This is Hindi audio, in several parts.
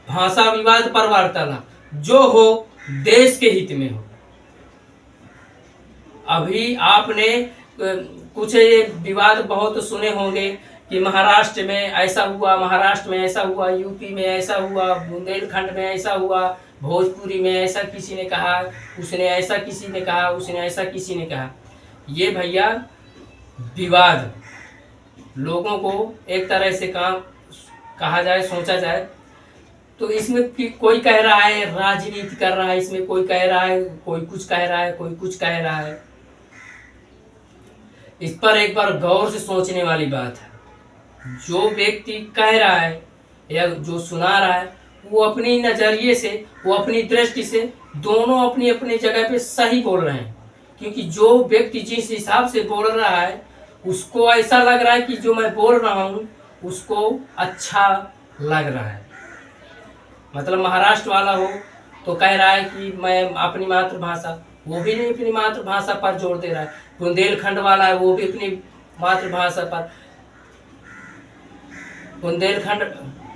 भाषा विवाद पर वार्तालाप जो हो देश के हित में हो। अभी आपने कुछ ये विवाद बहुत सुने होंगे कि महाराष्ट्र में ऐसा हुआ, महाराष्ट्र में ऐसा हुआ, यूपी में ऐसा हुआ, बुंदेलखंड में ऐसा हुआ, भोजपुरी में ऐसा किसी ने कहा, उसने ऐसा किसी ने कहा, उसने ऐसा किसी ने कहा। ये भैया विवाद लोगों को एक तरह से कहा जाए, सोचा जाए तो इसमें कोई कह रहा है राजनीति कर रहा है, इसमें कोई कह रहा है, कोई कुछ कह रहा है, कोई कुछ कह रहा है। इस पर एक बार गौर से सोचने वाली बात है। जो व्यक्ति कह रहा है या जो सुना रहा है वो अपनी नजरिए से, वो अपनी दृष्टि से दोनों अपनी अपनी जगह पे सही बोल रहे हैं, क्योंकि जो व्यक्ति जिस हिसाब से बोल रहा है उसको ऐसा लग रहा है कि जो मैं बोल रहा हूँ उसको अच्छा लग रहा है। मतलब महाराष्ट्र वाला हो तो कह रहा है कि मैं अपनी मातृभाषा, वो भी नहीं अपनी मातृभाषा पर जोर दे रहा है। बुंदेलखंड वाला है वो भी अपनी मातृभाषा पर, बुंदेलखंड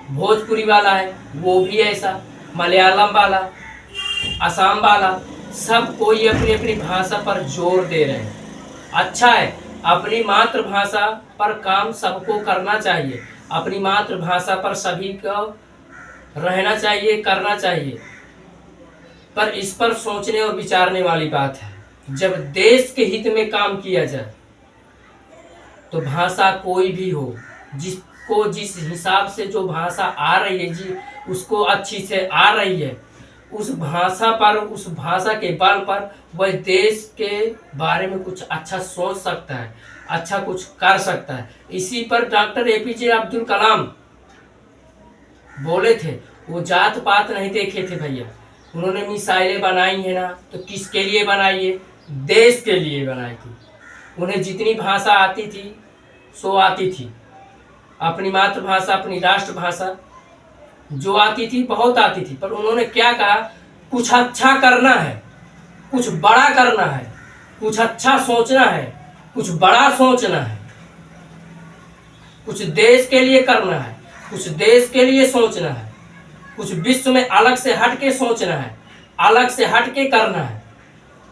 भोजपुरी वाला है वो भी ऐसा, मलयालम वाला, असम वाला, सब कोई अपनी अपनी भाषा पर जोर दे रहे हैं। अच्छा है, अपनी मातृभाषा पर काम सबको करना चाहिए, अपनी मातृभाषा पर सभी को रहना चाहिए, करना चाहिए। पर इस पर सोचने और विचारने वाली बात है, जब देश के हित में काम किया जाए तो भाषा कोई भी हो, जिसको जिस हिसाब से जो भाषा आ रही है जी उसको अच्छी से आ रही है, उस भाषा पर, उस भाषा के बल पर वह देश के बारे में कुछ अच्छा सोच सकता है, अच्छा कुछ कर सकता है। इसी पर डॉक्टर एपीजे अब्दुल कलाम बोले थे, वो जात पात नहीं देखे थे भैया। उन्होंने मिसाइलें बनाई है ना, तो किसके लिए बनाई है? देश के लिए बनाई थी। उन्हें जितनी भाषा आती थी सो आती थी, अपनी मातृभाषा, अपनी राष्ट्रभाषा जो आती थी बहुत आती थी, पर उन्होंने क्या कहा, कुछ अच्छा करना है, कुछ बड़ा करना है, कुछ अच्छा सोचना है, कुछ बड़ा सोचना है, कुछ देश के लिए करना है, कुछ देश के लिए सोचना है, कुछ विश्व में अलग से हट के सोचना है, अलग से हट के करना है।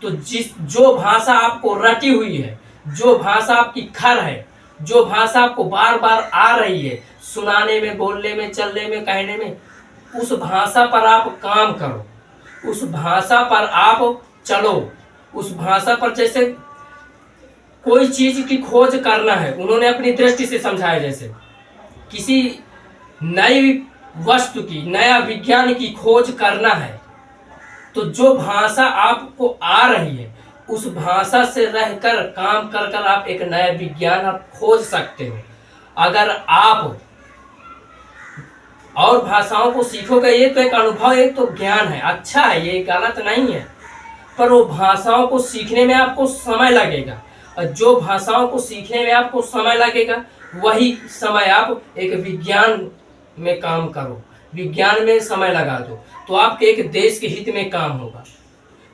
तो जो भाषा आपको रटी हुई है, जो भाषा आपकी खर है, जो भाषा आपको बार बार आ रही है, सुनाने में, बोलने में, चलने में, कहने में, उस भाषा पर आप काम करो, उस भाषा पर आप चलो, उस भाषा पर जैसे कोई चीज की खोज करना है, उन्होंने अपनी दृष्टि से समझाया, जैसे किसी नई वस्तु की, नया विज्ञान की खोज करना है, तो जो भाषा आपको आ रही है उस भाषा से रहकर काम कर कर आप एक नया विज्ञान आप खोज सकते हो। अगर आप और भाषाओं को सीखोगे, ये तो एक अनुभव, एक तो ज्ञान है, अच्छा है, ये गलत नहीं है, पर वो भाषाओं को सीखने में आपको समय लगेगा, और जो भाषाओं को सीखने में आपको समय लगेगा वही समय आप एक विज्ञान में काम करो, विज्ञान में समय लगा दो, तो आपके एक देश के हित में काम होगा।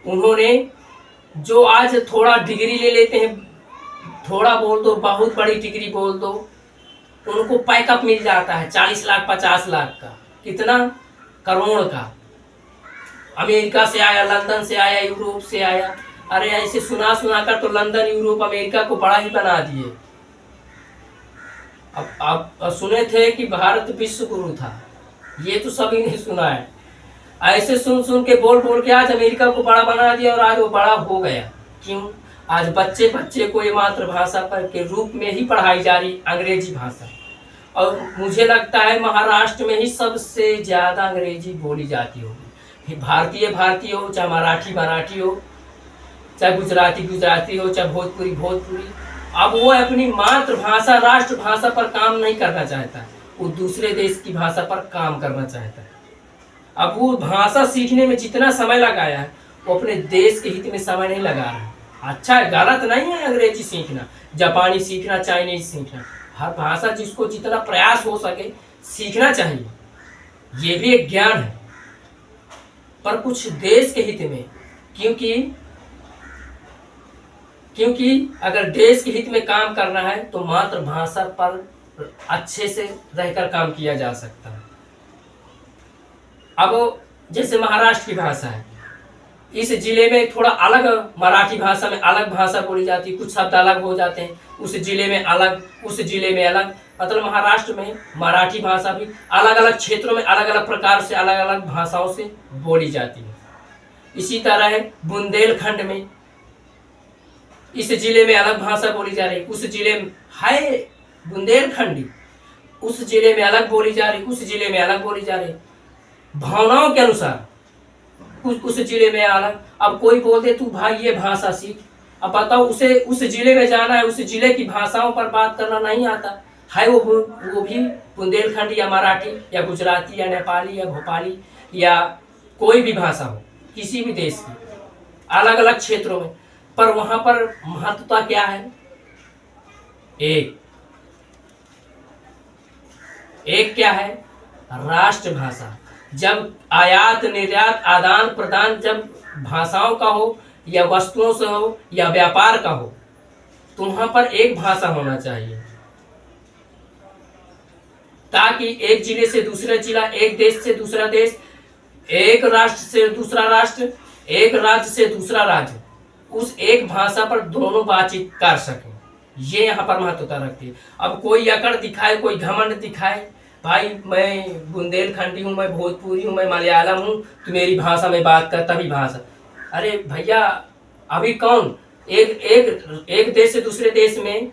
उन्होंने जो आज थोड़ा डिग्री ले लेते हैं, थोड़ा बोल दो, बहुत बड़ी डिग्री बोल दो, उनको पैकअप मिल जाता है 40 लाख 50 लाख का, कितना, करोड़ का। अमेरिका से आया, लंदन से आया, यूरोप से आया, अरे ऐसे सुना सुना कर तो लंदन, यूरोप, अमेरिका को बड़ा ही बना दिए। अब आप सुने थे कि भारत विश्व गुरु था, ये तो सभी ने सुना है। ऐसे सुन सुन के, बोल बोल के आज अमेरिका को बड़ा बना दिया, और आज वो बड़ा हो गया। क्यों? आज बच्चे बच्चे को ये मातृभाषा पर के रूप में ही पढ़ाई जा रही अंग्रेजी भाषा, और मुझे लगता है महाराष्ट्र में ही सबसे ज्यादा अंग्रेजी बोली जाती होगी। भारतीय भारतीय हो, चाहे मराठी मराठी हो, चाहे गुजराती गुजराती हो, चाहे भोजपुरी भोजपुरी। अब वो अपनी मातृभाषा, राष्ट्रभाषा पर काम नहीं करना चाहता, वो दूसरे देश की भाषा पर काम करना चाहता है। अब वो भाषा सीखने में जितना समय लगाया है वो अपने देश के हित में समय नहीं लगा रहा है। अच्छा है, गलत नहीं है अंग्रेजी सीखना, जापानी सीखना, चाइनीज सीखना, हर भाषा जिसको जितना प्रयास हो सके सीखना चाहिए, ये भी एक ज्ञान है, पर कुछ देश के हित में। क्योंकि अगर देश के हित में काम करना है तो मातृभाषा पर अच्छे से रहकर काम किया जा सकता है। अब जैसे महाराष्ट्र की भाषा है, इस जिले में थोड़ा अलग मराठी भाषा में अलग भाषा बोली जाती है, कुछ शब्द अलग हो जाते हैं, उस जिले में अलग, उस जिले में अलग। मतलब महाराष्ट्र में मराठी भाषा भी अलग अलग क्षेत्रों में अलग अलग प्रकार से अलग अलग भाषाओं से बोली जाती है। इसी तरह है बुंदेलखंड में, इस जिले में अलग भाषा बोली जा रही, उस जिले में है बुंदेलखंडी, उस जिले में अलग बोली जा रही, उस जिले में अलग बोली जा रही, भावनाओं के अनुसार उस जिले में अलग। अब कोई बोल दे तू भाई ये भाषा सीख, अब बताओ उसे उस जिले में जाना है, उस जिले की भाषाओं पर बात करना नहीं आता है, वो भी बुंदेलखंडी या मराठी या गुजराती या नेपाली या भोपाली या कोई भी भाषा हो किसी भी देश की, अलग अलग क्षेत्रों में, पर वहां पर महत्वता क्या है? एक क्या है? राष्ट्रभाषा। जब आयात निर्यात आदान प्रदान जब भाषाओं का हो या वस्तुओं से हो या व्यापार का हो, तो वहां पर एक भाषा होना चाहिए, ताकि एक जिले से दूसरा जिला, एक देश से दूसरा देश, एक राष्ट्र से दूसरा राष्ट्र, एक राज्य से दूसरा राज्य उस एक भाषा पर दोनों बातचीत कर सकें। ये यहाँ पर महत्वता रखती है। अब कोई अकड़ दिखाए, कोई घमंड दिखाए, भाई मैं बुंदेलखंडी हूँ, मैं भोजपुरी हूँ, मैं मलयालम हूँ, तो मेरी भाषा में बात कर, तभी भाषा। अरे भैया, अभी कौन एक देश से दूसरे देश में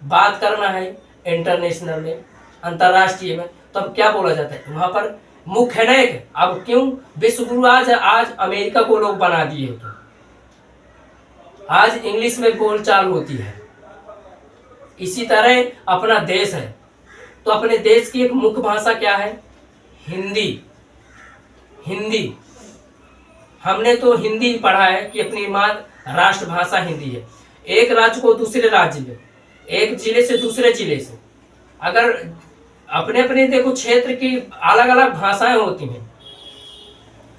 बात करना है, इंटरनेशनल में, अंतर्राष्ट्रीय में, तो अब क्या बोला जाता है वहां पर? मुख्य है ना एक। अब क्यों विश्व गुरु आज अमेरिका को लोग बना दिए, तो आज इंग्लिश में बोलचाल होती है। इसी तरह अपना देश है, तो अपने देश की एक मुख्य भाषा क्या है? हिंदी। हमने तो हिंदी पढ़ा है कि अपनी राष्ट्रभाषा हिंदी है। एक राज्य को दूसरे राज्य में, एक जिले से दूसरे जिले से, अगर अपने अपने देखो क्षेत्र की अलग अलग भाषाएं होती हैं,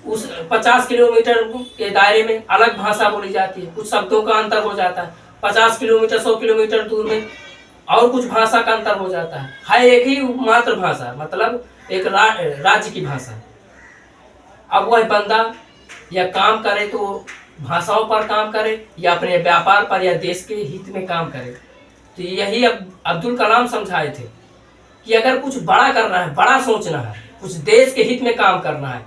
उस 50 किलोमीटर के दायरे में अलग भाषा बोली जाती है, कुछ शब्दों का अंतर हो जाता है, 50 किलोमीटर 100 किलोमीटर दूर में और कुछ भाषा का अंतर हो जाता है एक ही मातृभाषा, मतलब एक राज्य की भाषा। अब वह बंदा या काम करे तो भाषाओं पर काम करे, या अपने व्यापार पर या देश के हित में काम करे। तो यही अब अब्दुल कलाम समझाए थे कि अगर कुछ बड़ा करना है, बड़ा सोचना है, कुछ देश के हित में काम करना है,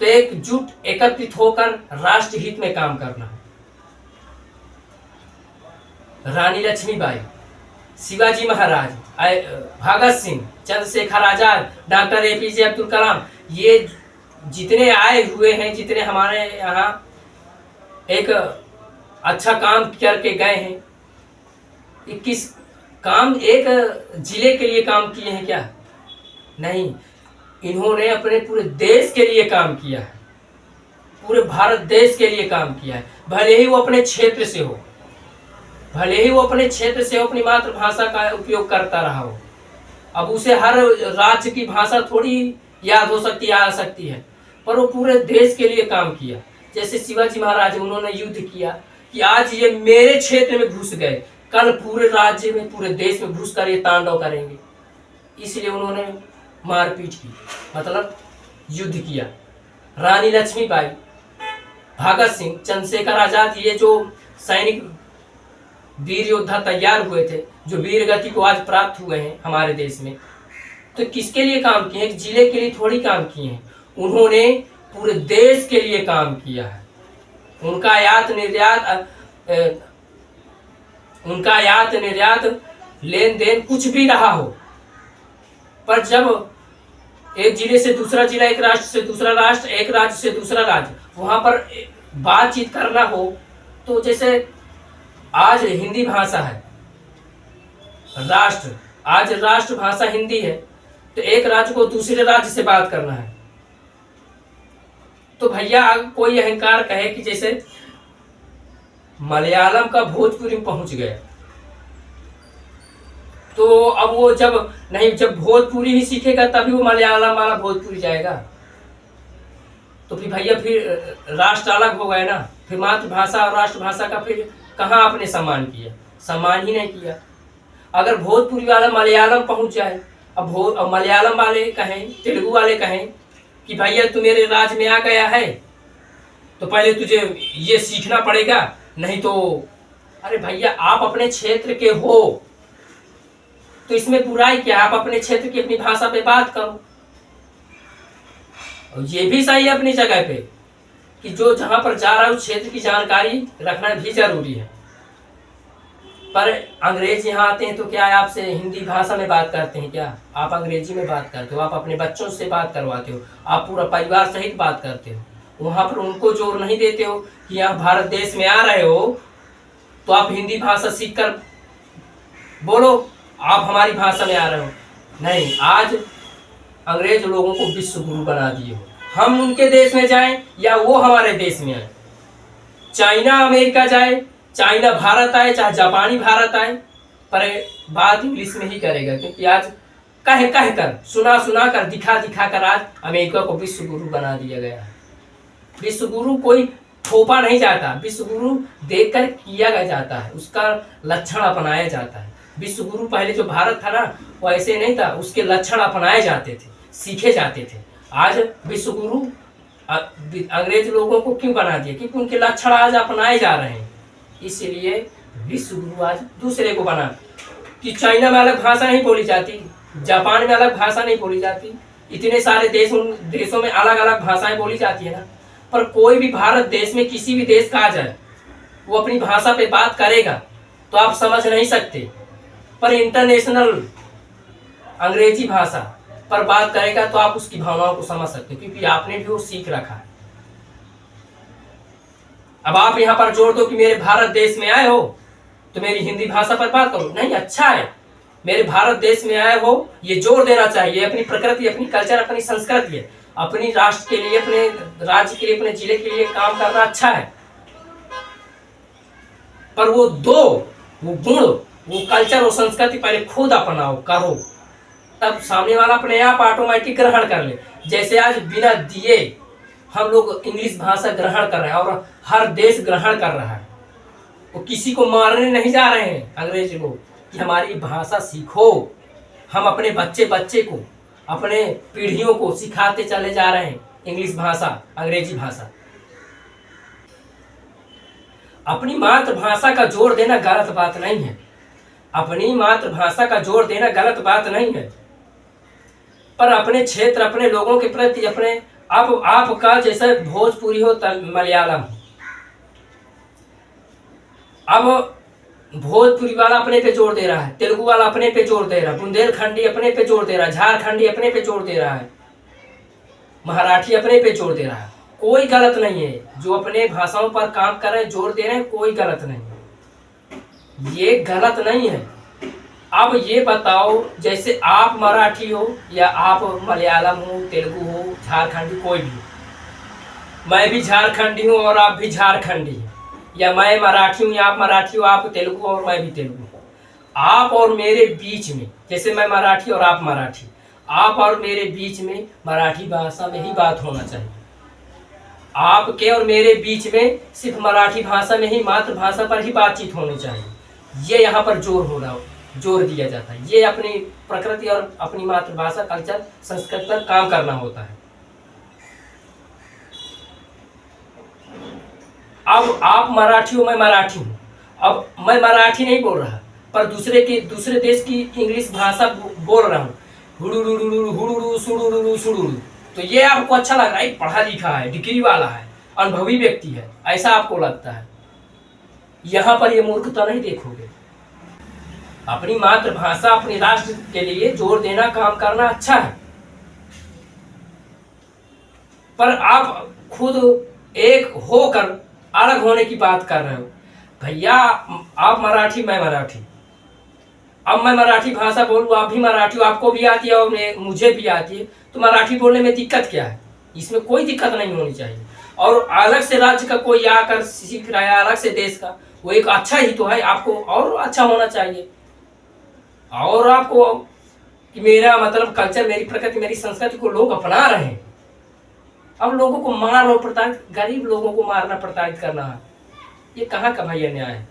तो एकजुट एकत्रित होकर राष्ट्र हित में काम करना है। रानी लक्ष्मीबाई, शिवाजी महाराज, भगत सिंह, चंद्रशेखर आजाद, डॉक्टर एपीजे अब्दुल कलाम, ये जितने आए हुए हैं, जितने हमारे यहाँ एक अच्छा काम करके गए हैं, 21 काम एक जिले के लिए काम किए हैं क्या? नहीं, इन्होंने अपने पूरे देश के लिए काम किया है, पूरे भारत देश के लिए काम किया है। भले ही वो अपने क्षेत्र से हो, अपनी मातृभाषा का उपयोग करता रहा हो। अब उसे हर राज्य की भाषा थोड़ी याद हो सकती है, आ सकती है, पर वो पूरे देश के लिए काम किया। जैसे शिवाजी महाराज, उन्होंने युद्ध किया कि आज ये मेरे क्षेत्र में घुस गए, कल पूरे राज्य में, पूरे देश में घुस कर ये तांडव करेंगे, इसलिए उन्होंने मारपीट की, मतलब युद्ध किया। रानी लक्ष्मीबाई, भगत सिंह, चंद्रशेखर आजाद, ये जो सैनिक वीर योद्धा तैयार हुए थे, जो वीर गति को आज प्राप्त हुए हैं हमारे देश में, तो किसके लिए काम किए? एक जिले के लिए थोड़ी काम किए हैं, उन्होंने पूरे देश के लिए काम किया है। उनका आयात निर्यात लेन देन कुछ भी रहा हो, पर जब एक जिले से दूसरा जिला, एक राष्ट्र से दूसरा राष्ट्र, एक राज्य से दूसरा राज्य, वहां पर बातचीत करना हो, तो जैसे आज हिंदी भाषा है, आज राष्ट्र भाषा हिंदी है, तो एक राज्य को दूसरे राज्य से बात करना है, तो भैया कोई अहंकार कहे कि जैसे मलयालम का भोजपुरी में पहुंच गया, तो अब वो जब भोजपुरी ही सीखेगा तभी वो मलयालम वाला भोजपुरी जाएगा, तो फिर भैया फिर राष्ट्र अलग हो गए ना, फिर मातृभाषा और राष्ट्रभाषा का फिर कहाँ आपने सम्मान किया? सम्मान ही नहीं किया। अगर भोजपुरी वाला मलयालम पहुंच जाए, अब मलयालम वाले कहें, तेलुगु वाले कहें कि भैया तू मेरे राज में आ गया है तो पहले तुझे ये सीखना पड़ेगा, नहीं तो अरे भैया आप अपने क्षेत्र के हो तो इसमें बुराई क्या, आप अपने क्षेत्र की अपनी भाषा पे बात करो। और ये भी सही है अपनी जगह पे कि जो जहां पर जा रहा है उस क्षेत्र की जानकारी रखना भी जरूरी है। पर अंग्रेज यहाँ आते हैं तो क्या है, आपसे हिंदी भाषा में बात करते हैं क्या, आप अंग्रेजी में बात करते हो, आप अपने बच्चों से बात करवाते हो, आप पूरा परिवार सहित बात करते हो। वहां पर उनको जोर नहीं देते हो कि यहाँ भारत देश में आ रहे हो तो आप हिंदी भाषा सीख कर बोलो आप हमारी भाषा में आ रहे हो। नहीं, आज अंग्रेज लोगों को विश्व गुरु बना दिए हो। हम उनके देश में जाएं या वो हमारे देश में आए, चाइना अमेरिका जाए, चाइना भारत आए, चाहे जापानी भारत आए, पर बात इंग्लिश में ही करेगा। क्योंकि आज कह कह कर, सुना सुना कर, दिखा दिखा कर आज अमेरिका को विश्व गुरु बना दिया गया है। विश्व गुरु कोई थोपा नहीं जाता, विश्व गुरु देखकर किया गया जाता है, उसका लक्षण अपनाया जाता है। विश्व गुरु पहले जो भारत था ना वो ऐसे नहीं था, उसके लक्षण अपनाए जाते थे, सीखे जाते थे। आज विश्व गुरु अंग्रेज लोगों को क्यों बना दिया, क्योंकि उनके लक्षण आज अपनाए जा रहे हैं। इसलिए विश्व गुरु आज दूसरे को बना कि चाइना में अलग भाषा नहीं बोली जाती, जापान में अलग भाषा नहीं बोली जाती, इतने सारे देश, उन देशों में अलग अलग भाषाएं बोली जाती है ना, पर कोई भी भारत देश में किसी भी देश का आ जाए वो अपनी भाषा पे बात करेगा तो आप समझ नहीं सकते, पर इंटरनेशनल अंग्रेजी भाषा पर बात करेगा तो आप उसकी भावनाओं को समझ सकते हो, क्योंकि आपने भी वो सीख रखा है। अब आप यहाँ पर जोड़ दो कि मेरे भारत देश में आए हो तो मेरी हिंदी भाषा पर बात करो, नहीं, अच्छा है मेरे भारत देश में आए हो, ये जोर देना चाहिए। अपनी प्रकृति, अपनी कल्चर, अपनी संस्कृति है, अपनी राष्ट्र के लिए, अपने राज्य के लिए, अपने जिले के लिए काम करना अच्छा है, पर वो गुण, वो कल्चर, वो संस्कृति पहले खुद अपनाओ, करो, तब सामने वाला अपने आप ऑटोमेटिक ग्रहण कर ले। जैसे आज बिना दिए हम लोग इंग्लिश भाषा ग्रहण कर रहे हैं और हर देश ग्रहण कर रहा है, वो किसी को मारने नहीं जा रहे हैं अंग्रेज लोग कि हमारी भाषा सीखो। हम अपने बच्चे को, अपने पीढ़ियों को सिखाते चले जा रहे हैं इंग्लिश भाषा, अंग्रेजी भाषा। अपनी मातृभाषा का जोर देना गलत बात नहीं है, अपनी मातृभाषा का जोर देना गलत बात नहीं है, पर अपने क्षेत्र, अपने लोगों के प्रति, अपने अब आपका जैसे भोजपुरी हो, मलयालम, अब भोजपुरी वाला अपने पे जोर दे रहा है, तेलुगु वाला अपने पे जोर दे रहा है, बुंदेलखंडी अपने पे जोर दे रहा है, झारखंडी अपने पे जोर दे रहा है, मराठी अपने पे जोर दे रहा है। कोई गलत नहीं है, जो अपने भाषाओं पर काम कर रहे हैं, जोर दे रहे हैं, कोई गलत नहीं है, ये गलत नहीं है। अब ये बताओ, जैसे आप मराठी हो या आप मलयालम हो, तेलुगु हो, झारखंडी, कोई भी, मैं भी झारखंडी हूँ और आप भी झारखंडी हैं, या मैं मराठी हूँ या आप मराठी हो, आप तेलुगु और मैं भी तेलुगु हूँ, आप और मेरे बीच में, जैसे मैं मराठी और आप मराठी, आप और मेरे बीच में मराठी भाषा में ही बात होना चाहिए। आपके और मेरे बीच में सिर्फ मराठी भाषा में ही, मातृभाषा पर ही बातचीत होनी चाहिए। ये यहाँ पर जोर दिया जाता है। ये अपनी प्रकृति और अपनी मातृभाषा, कल्चर, संस्कृति पर काम करना होता है। अब आप मराठी हो, मैं मराठी हूँ, अब मैं मराठी नहीं बोल रहा, पर दूसरे देश की इंग्लिश भाषा बोल रहा हूँ, हुडुडु सुडुडु सुडुडु, तो ये आपको अच्छा लग रहा है, पढ़ा लिखा है, डिग्री वाला है, अनुभवी व्यक्ति है, ऐसा आपको लगता है। यहाँ पर ये मूर्खता नहीं देखोगे। अपनी मातृभाषा, अपने राष्ट्र के लिए जोर देना, काम करना अच्छा है, पर आप खुद एक होकर अलग होने की बात कर रहे हो। भैया आप मराठी, मैं मराठी, अब मैं मराठी भाषा बोलूँ, आप भी मराठी हो, आपको भी आती है और मुझे भी आती है, तो मराठी बोलने में दिक्कत क्या है? इसमें कोई दिक्कत नहीं होनी चाहिए। और अलग से राज्य का कोई आकर सीख रहा है, अलग से देश का, वो एक अच्छा ही तो है, आपको और अच्छा होना चाहिए। और आपको कि मेरा मतलब कल्चर, मेरी प्रकृति, मेरी संस्कृति को लोग अपना रहे हैं। अब लोगों को मार और प्रताड़ित, गरीब लोगों को मारना, प्रताड़ित करना है, ये कहाँ का भैया न्याय है?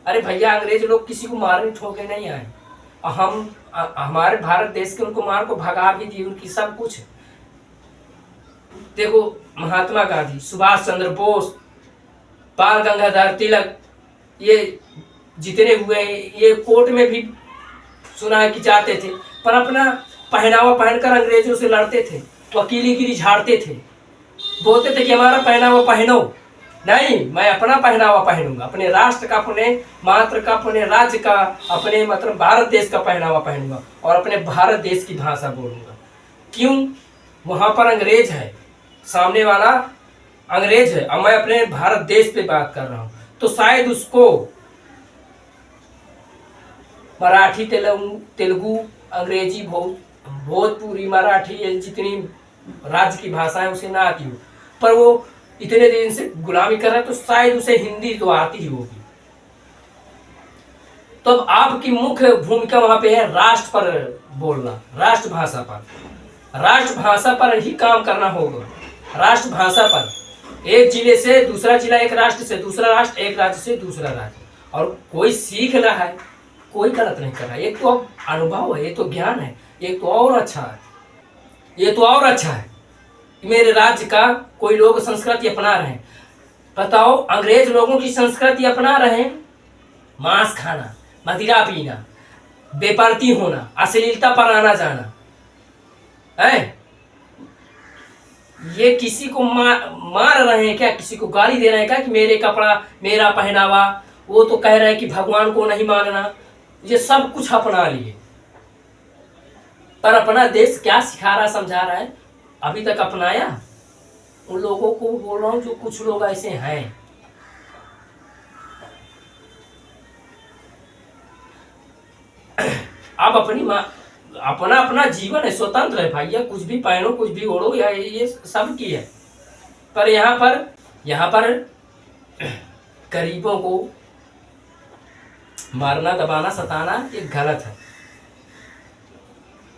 अरे भैया अंग्रेज लोग किसी को मारने ठोके नहीं आए, हम हमारे भारत देश के उनको मार को भगा भी दी, उनकी सब कुछ देखो महात्मा गांधी, सुभाष चंद्र बोस, बाल गंगाधर तिलक, ये जितने हुए हैं, ये कोर्ट में भी सुना है कि जाते थे, पर अपना पहनावा पहनकर अंग्रेजों से लड़ते थे, वकीलीगिरी झाड़ते थे, बोलते थे कि हमारा पहनावा पहनो। नहीं, मैं अपना पहनावा पहनूंगा, अपने राष्ट्र का, अपने मातृ का, अपने राज्य का, अपने मतलब भारत देश का पहनावा पहनूंगा और अपने भारत देश की भाषा बोलूंगा। क्यों? वहां पर अंग्रेज है, सामने वाला अंग्रेज है और मैं अपने भारत देश पे बात कर रहा हूं, तो शायद उसको मराठी, तेलुगु, अंग्रेजी, भोजपुरी, मराठी, ये जितनी राज्य की भाषा है उसे ना आती हो, पर वो इतने दिन से गुलामी कर रहा है तो शायद उसे हिंदी तो आती ही होगी। तो अब आपकी मुख्य भूमिका वहां पे है राष्ट्र पर बोलना, राष्ट्रभाषा पर, राष्ट्रभाषा पर ही काम करना होगा। राष्ट्रभाषा पर एक जिले से दूसरा जिला, एक राष्ट्र से दूसरा राष्ट्र, एक राज्य से दूसरा राज्य, और कोई सीख रहा है, कोई गलत नहीं कर रहा है। एक तो अब अनुभव है, ये तो ज्ञान है, ये तो और अच्छा है, ये तो और अच्छा है। मेरे राज्य का कोई लोग संस्कृति अपना रहे हैं, बताओ अंग्रेज लोगों की संस्कृति अपना रहे हैं, मांस खाना, मदिरा पीना, बेपर्ती होना, अश्लीलता पर आना जाना है। ये किसी को मार रहे हैं क्या? किसी को गाली दे रहे हैं क्या कि मेरे कपड़ा, मेरा पहनावा? वो तो कह रहे हैं कि भगवान को नहीं मानना। ये सब कुछ अपना लिए, पर अपना देश क्या सिखा रहा, समझा रहा है? अभी तक अपनाया? उन लोगों को बोल रहा हूं जो कुछ लोग ऐसे हैं। आप अपना अपना जीवन है, स्वतंत्र है भैया, कुछ भी पहनो, कुछ भी ओढ़ो, या ये सब की है। पर यहाँ पर गरीबों को मारना, दबाना, सताना ये गलत है।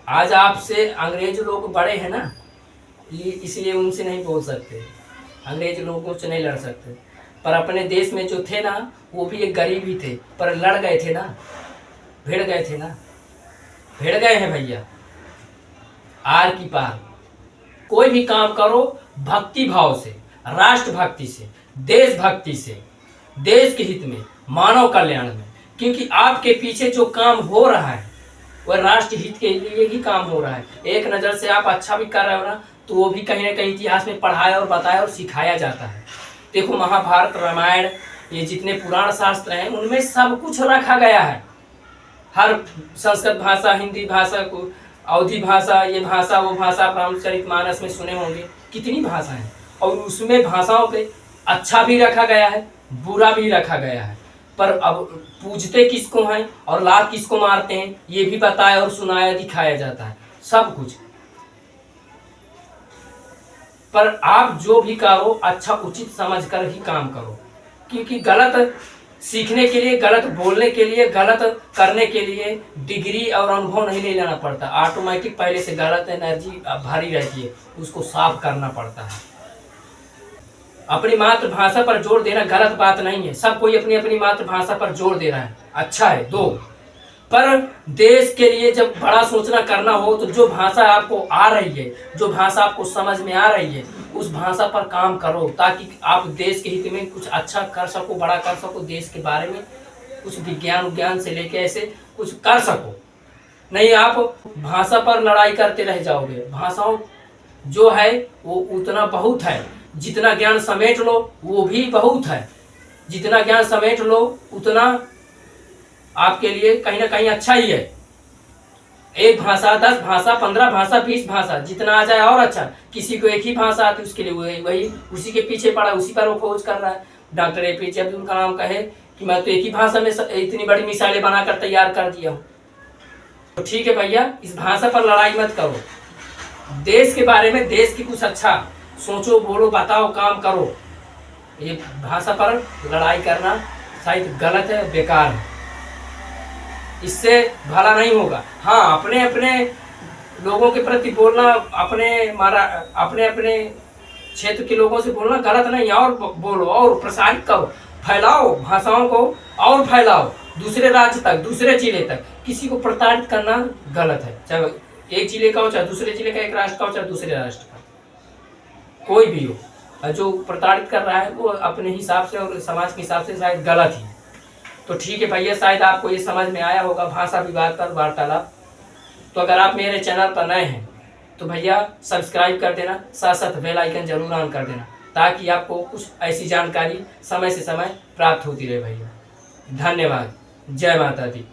आज आपसे अंग्रेज लोग बड़े हैं ना, इसलिए उनसे नहीं बोल सकते, अंग्रेज लोगों से नहीं लड़ सकते। पर अपने देश में जो थे ना, वो भी एक गरीब ही थे, पर लड़ गए थे ना, भिड़ गए थे ना, भिड़ गए हैं भैया। आर की पार कोई भी काम करो भक्ति भाव से, राष्ट्र भक्ति से, देशभक्ति से, देश के हित में, मानव कल्याण में, क्योंकि आपके पीछे जो काम हो रहा है वह राष्ट्र हित के लिए ही काम हो रहा है। एक नज़र से आप अच्छा भी कर रहे हो ना, तो वो भी कहीं ना कहीं इतिहास में पढ़ाया और बताया और सिखाया जाता है। देखो महाभारत, रामायण, ये जितने पुराण शास्त्र हैं उनमें सब कुछ रखा गया है। हर संस्कृत भाषा, हिंदी भाषा को, अवधी भाषा, ये भाषा, वो भाषा, रामचरितमानस में सुने होंगे कितनी भाषा है, और उसमें भाषाओं पे अच्छा भी रखा गया है, बुरा भी रखा गया है। पर अब पूजते किसको हैं और लात किसको मारते हैं, ये भी बताया और सुनाया, दिखाया जाता है, सब कुछ। पर आप जो भी करो अच्छा उचित समझ कर ही काम करो, क्योंकि गलत सीखने के लिए, गलत बोलने के लिए, गलत करने के लिए डिग्री और अनुभव नहीं ले लेना पड़ता। ऑटोमेटिक पहले से गलत एनर्जी भारी रहती है, उसको साफ करना पड़ता है। अपनी मातृभाषा पर जोर देना गलत बात नहीं है, सब कोई अपनी अपनी मातृभाषा पर जोर दे रहा है, अच्छा है, दो। पर देश के लिए जब बड़ा सोचना करना हो तो जो भाषा आपको आ रही है, जो भाषा आपको समझ में आ रही है, उस भाषा पर काम करो, ताकि आप देश के हित में कुछ अच्छा कर सको, बड़ा कर सको, देश के बारे में कुछ विज्ञान से लेके ऐसे कुछ कर सको। नहीं आप भाषा पर लड़ाई करते रह जाओगे। भाषाओं जो है वो उतना बहुत है, जितना ज्ञान समेट लो वो भी बहुत है, जितना ज्ञान समेट लो उतना आपके लिए कहीं ना कहीं अच्छा ही है। एक भाषा, 10 भाषा, 15 भाषा, 20 भाषा, जितना आ जाए और अच्छा। किसी को एक ही भाषा आती है, उसके लिए वही उसी के पीछे पड़ा, उसी पर वो खोज कर रहा है। डॉक्टर APJ अब्दुल कलाम कहे कि मैं तो एक ही भाषा में इतनी बड़ी मिसाइलें बनाकर तैयार कर दिया हूँ। तो ठीक है भैया, इस भाषा पर लड़ाई मत करो, देश के बारे में, देश की कुछ अच्छा सोचो, बोलो, बताओ, काम करो। ये भाषा पर लड़ाई करना शायद गलत है, बेकार है, इससे भला नहीं होगा। हाँ, अपने अपने लोगों के प्रति बोलना, अपने अपने क्षेत्र के लोगों से बोलना गलत नहीं, और बोलो और प्रसारित करो, फैलाओ भाषाओं को और फैलाओ दूसरे राज्य तक, दूसरे जिले तक। किसी को प्रताड़ित करना गलत है, चाहे एक जिले का हो, चाहे दूसरे जिले का, एक राष्ट्र का हो, चाहे दूसरे राष्ट्र का। कोई भी हो, और जो प्रताड़ित कर रहा है वो अपने हिसाब से और समाज के हिसाब से शायद गलत ही है। तो ठीक है भैया, शायद आपको ये समझ में आया होगा भाषा विवाद पर वार्तालाप। तो अगर आप मेरे चैनल पर नए हैं तो भैया सब्सक्राइब कर देना, साथ साथ बेल आइकन जरूर ऑन कर देना, ताकि आपको कुछ ऐसी जानकारी समय से समय प्राप्त होती रहे भैया। धन्यवाद। जय माता दी।